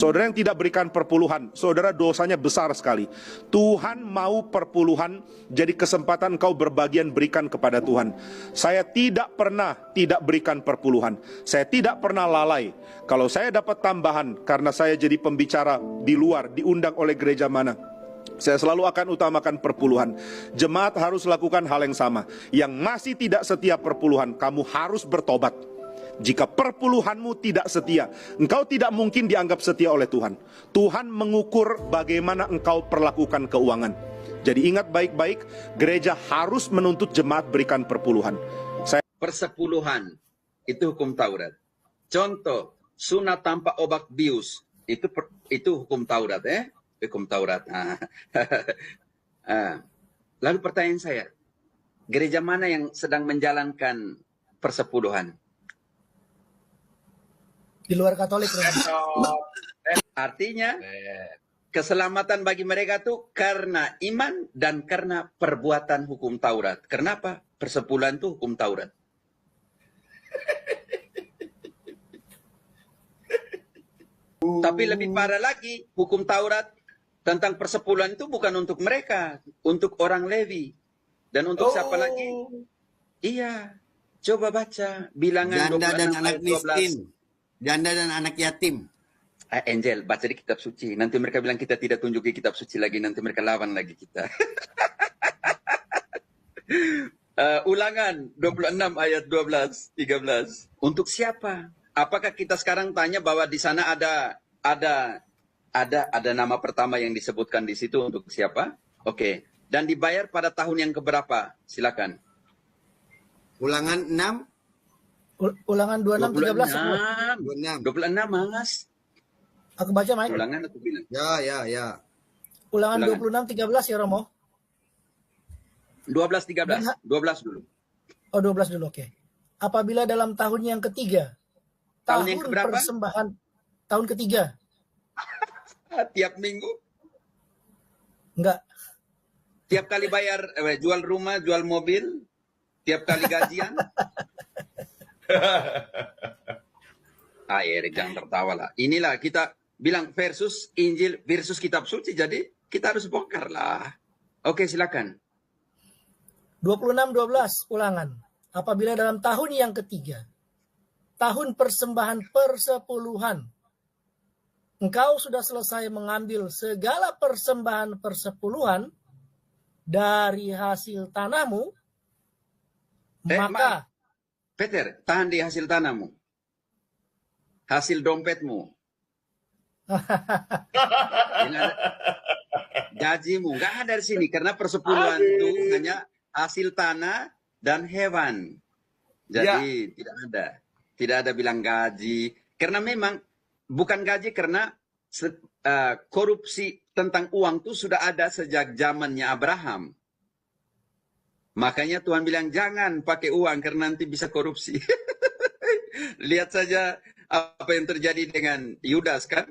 Saudara yang tidak berikan perpuluhan, saudara dosanya besar sekali. Tuhan mau perpuluhan, jadi kesempatan kau berbagian berikan kepada Tuhan. Saya tidak pernah tidak berikan perpuluhan. Saya tidak pernah lalai. Kalau saya dapat tambahan karena saya jadi pembicara di luar, diundang oleh gereja mana, saya selalu akan utamakan perpuluhan. Jemaat harus lakukan hal yang sama. Yang masih tidak setia perpuluhan, kamu harus bertobat. Jika perpuluhanmu tidak setia, engkau tidak mungkin dianggap setia oleh Tuhan. Tuhan mengukur bagaimana engkau perlakukan keuangan. Jadi ingat baik-baik, gereja harus menuntut jemaat berikan perpuluhan. Persepuluhan itu hukum Taurat. Contoh, sunat tanpa obat bius itu hukum Taurat, hukum Taurat. Lalu pertanyaan saya, gereja mana yang sedang menjalankan persepuluhan? Di luar Katolik. Artinya keselamatan bagi mereka tuh karena iman dan karena perbuatan hukum Taurat. Kenapa? Persepuluhan itu hukum Taurat. Tapi lebih parah lagi, hukum Taurat tentang persepuluhan itu bukan untuk mereka, untuk orang Lewi. Dan untuk siapa lagi? Iya, coba baca bilangan janda 26 dan anak ayat 12. miskin, janda dan anak yatim. Angel, baca di kitab suci. Nanti mereka bilang kita tidak tunjuki kitab suci lagi, nanti mereka lawan lagi kita. Ulangan 26 ayat 12, 13. Untuk siapa? Apakah kita sekarang tanya bahwa di sana ada nama pertama yang disebutkan di situ untuk siapa? Oke. Dan dibayar pada tahun yang keberapa? Silakan. Ulangan 6. Ulangan 26, 13. 26, Mas. Aku baca, Mike. Ulangan aku bilang. Ya. Ulangan 26, 13 ya, Romo. 12, 13. 12 dulu. Oh, 12 dulu, oke. Apabila dalam tahun yang ketiga, Tahun yang keberapa? persembahan, tahun ketiga. Tiap minggu? Enggak. Tiap kali bayar, jual rumah, jual mobil? Tiap kali gajian? Erik, jangan tertawa lah. Inilah kita bilang versus Injil versus kitab suci. Jadi kita harus bongkar lah. Oke, silakan. 26, 12 ulangan. Apabila dalam tahun yang ketiga, tahun persembahan persepuluhan, engkau sudah selesai mengambil segala persembahan persepuluhan dari hasil tanahmu, maka Peter, tahan di hasil tanahmu. Hasil dompetmu. Gajimu. Nggak ada di sini. Karena persepuluhan itu hanya hasil tanah dan hewan. Jadi tidak ada. Tidak ada bilang gaji. Karena memang bukan gaji karena korupsi tentang uang itu sudah ada sejak zamannya Abraham. Makanya Tuhan bilang jangan pakai uang karena nanti bisa korupsi. Lihat saja apa yang terjadi dengan Yudas kan.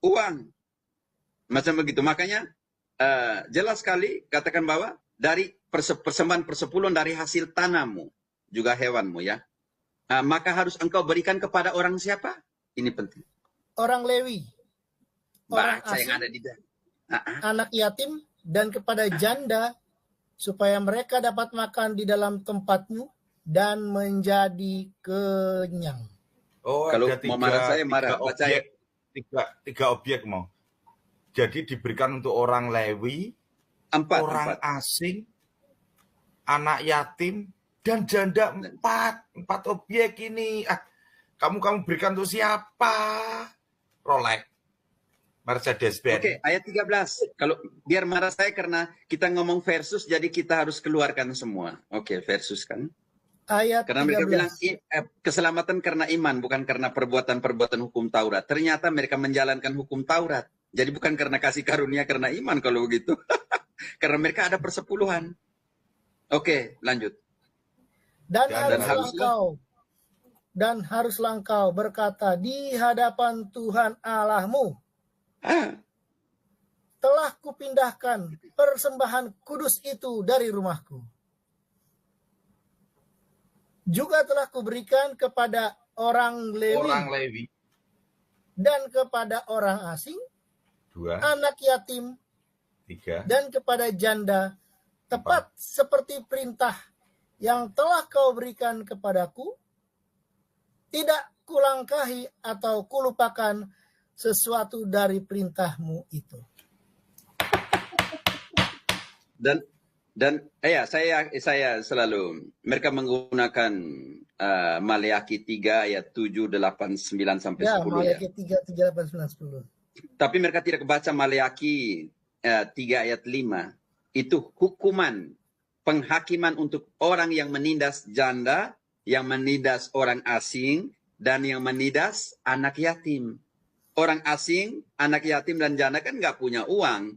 Uang. Macam begitu. Makanya jelas sekali katakan bahwa dari persembahan persepuluhan dari hasil tanahmu. Juga hewanmu ya. Maka harus engkau berikan kepada orang siapa? Ini penting. orang Lewi, orang Baca yang asing, ada di dalam. anak yatim, dan kepada janda, supaya mereka dapat makan di dalam tempatmu dan menjadi kenyang. Oh, Kalau ada mau marah saya marah. Baca ya. tiga objek mau. Jadi diberikan untuk orang Lewi, orang asing, anak yatim, dan janda. Empat objek ini. Kamu berikan untuk siapa? Rolex, Mercedes-Benz. Oke, ayat 13. Kalau biar marah saya karena kita ngomong versus, jadi kita harus keluarkan semua. Oke, versus kan. Ayat Karena mereka 13. bilang keselamatan karena iman, bukan karena perbuatan-perbuatan hukum Taurat. Ternyata mereka menjalankan hukum Taurat. Jadi bukan karena kasih karunia, karena iman kalau begitu. Karena mereka ada persepuluhan. Oke, lanjut. Dan haruslah engkau berkata di hadapan Tuhan Allahmu, telah kupindahkan persembahan kudus itu dari rumahku. Juga telah kuberikan kepada orang Lewi dan kepada orang asing, 2, anak yatim, 3. dan kepada janda, tepat seperti perintah yang telah kau berikan kepadaku. Tidak kulangkahi atau kulupakan sesuatu dari perintahmu itu. Dan saya selalu, mereka menggunakan Maleakhi 3 ayat 7, 8, 9 sampai 10 ya. Maleakhi 3, 8, 9, 10. Tapi mereka tidak baca Maleakhi 3 ayat 5. Itu hukuman, penghakiman untuk orang yang menindas janda, yang menindas orang asing, dan yang menindas anak yatim. Orang asing, anak yatim, dan janda kan nggak punya uang.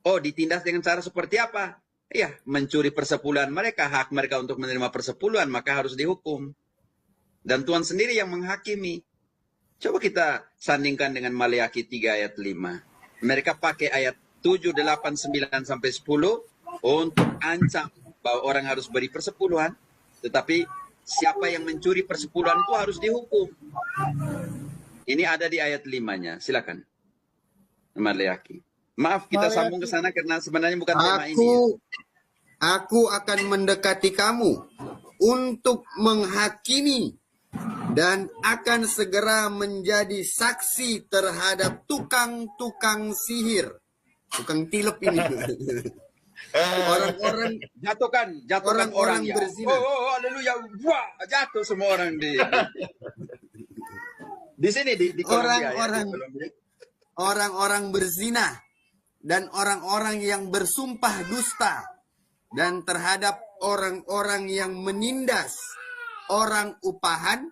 Oh, ditindas dengan cara seperti apa? Ya, mencuri persepuluhan mereka, hak mereka untuk menerima persepuluhan, maka harus dihukum. Dan Tuhan sendiri yang menghakimi. Coba kita sandingkan dengan Maleakhi 3 ayat 5. Mereka pakai ayat 7, 8, 9, sampai 10 untuk ancam bahwa orang harus beri persepuluhan. Tetapi siapa yang mencuri persepuluhan itu harus dihukum. Ini ada di ayat 5-nya. Silakan. Maleakhi. Maaf, kita sambung ke sana karena sebenarnya bukan tema ini. Aku akan mendekati kamu untuk menghakimi dan akan segera menjadi saksi terhadap tukang-tukang sihir. Tukang tilep ini. Orang-orang jatuhkan orang ya. berzina. Oh, haleluya. Wah, jatuh semua orang di sini di orang-orang berzina dan orang-orang yang bersumpah dusta dan terhadap orang-orang yang menindas orang upahan,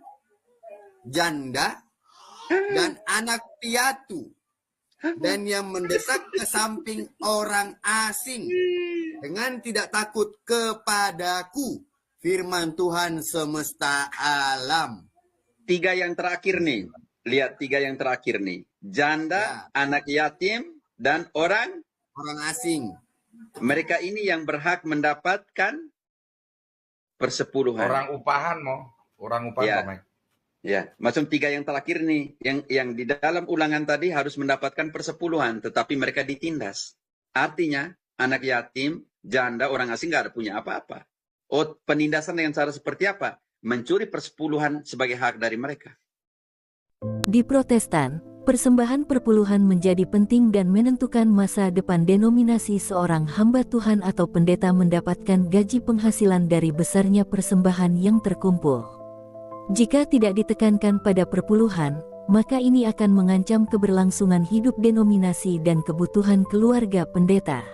janda, dan anak piatu, dan yang mendesak ke samping orang asing dengan tidak takut kepadaku, firman Tuhan semesta alam. 3 yang terakhir nih. Lihat 3 yang terakhir nih. Janda, anak yatim, dan orang asing. Mereka ini yang berhak mendapatkan persepuluhan. Orang upahan Ya. Mike. Ya, macam 3 yang terakhir nih, yang di dalam ulangan tadi harus mendapatkan persepuluhan, tetapi mereka ditindas. Artinya, anak yatim, janda, orang asing nggak ada punya apa-apa. Oh, penindasan dengan cara seperti apa? Mencuri persepuluhan sebagai hak dari mereka. Di Protestan, persembahan perpuluhan menjadi penting dan menentukan masa depan denominasi. Seorang hamba Tuhan atau pendeta mendapatkan gaji penghasilan dari besarnya persembahan yang terkumpul. Jika tidak ditekankan pada perpuluhan, maka ini akan mengancam keberlangsungan hidup denominasi dan kebutuhan keluarga pendeta.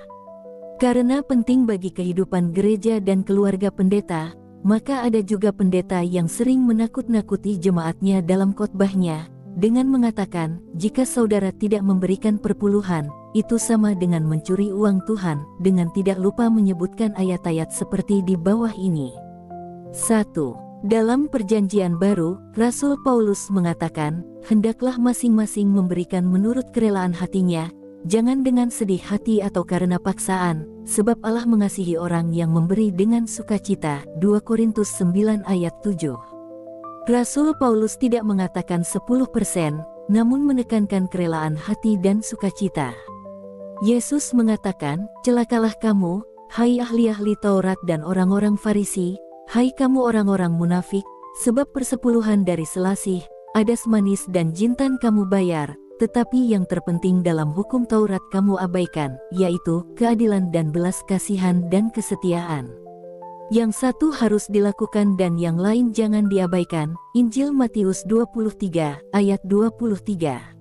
Karena penting bagi kehidupan gereja dan keluarga pendeta, maka ada juga pendeta yang sering menakut-nakuti jemaatnya dalam khotbahnya, dengan mengatakan, jika saudara tidak memberikan perpuluhan, itu sama dengan mencuri uang Tuhan, dengan tidak lupa menyebutkan ayat-ayat seperti di bawah ini. 1. Dalam Perjanjian Baru, Rasul Paulus mengatakan, hendaklah masing-masing memberikan menurut kerelaan hatinya, jangan dengan sedih hati atau karena paksaan, sebab Allah mengasihi orang yang memberi dengan sukacita. 2 Korintus 9 ayat 7. Rasul Paulus tidak mengatakan 10%, namun menekankan kerelaan hati dan sukacita. Yesus mengatakan, celakalah kamu, hai ahli-ahli Taurat dan orang-orang Farisi, hai kamu orang-orang munafik, sebab persepuluhan dari selasih, adas manis dan jintan kamu bayar, tetapi yang terpenting dalam hukum Taurat kamu abaikan, yaitu keadilan dan belas kasihan dan kesetiaan. Yang satu harus dilakukan dan yang lain jangan diabaikan. Injil Matius 23 ayat 23.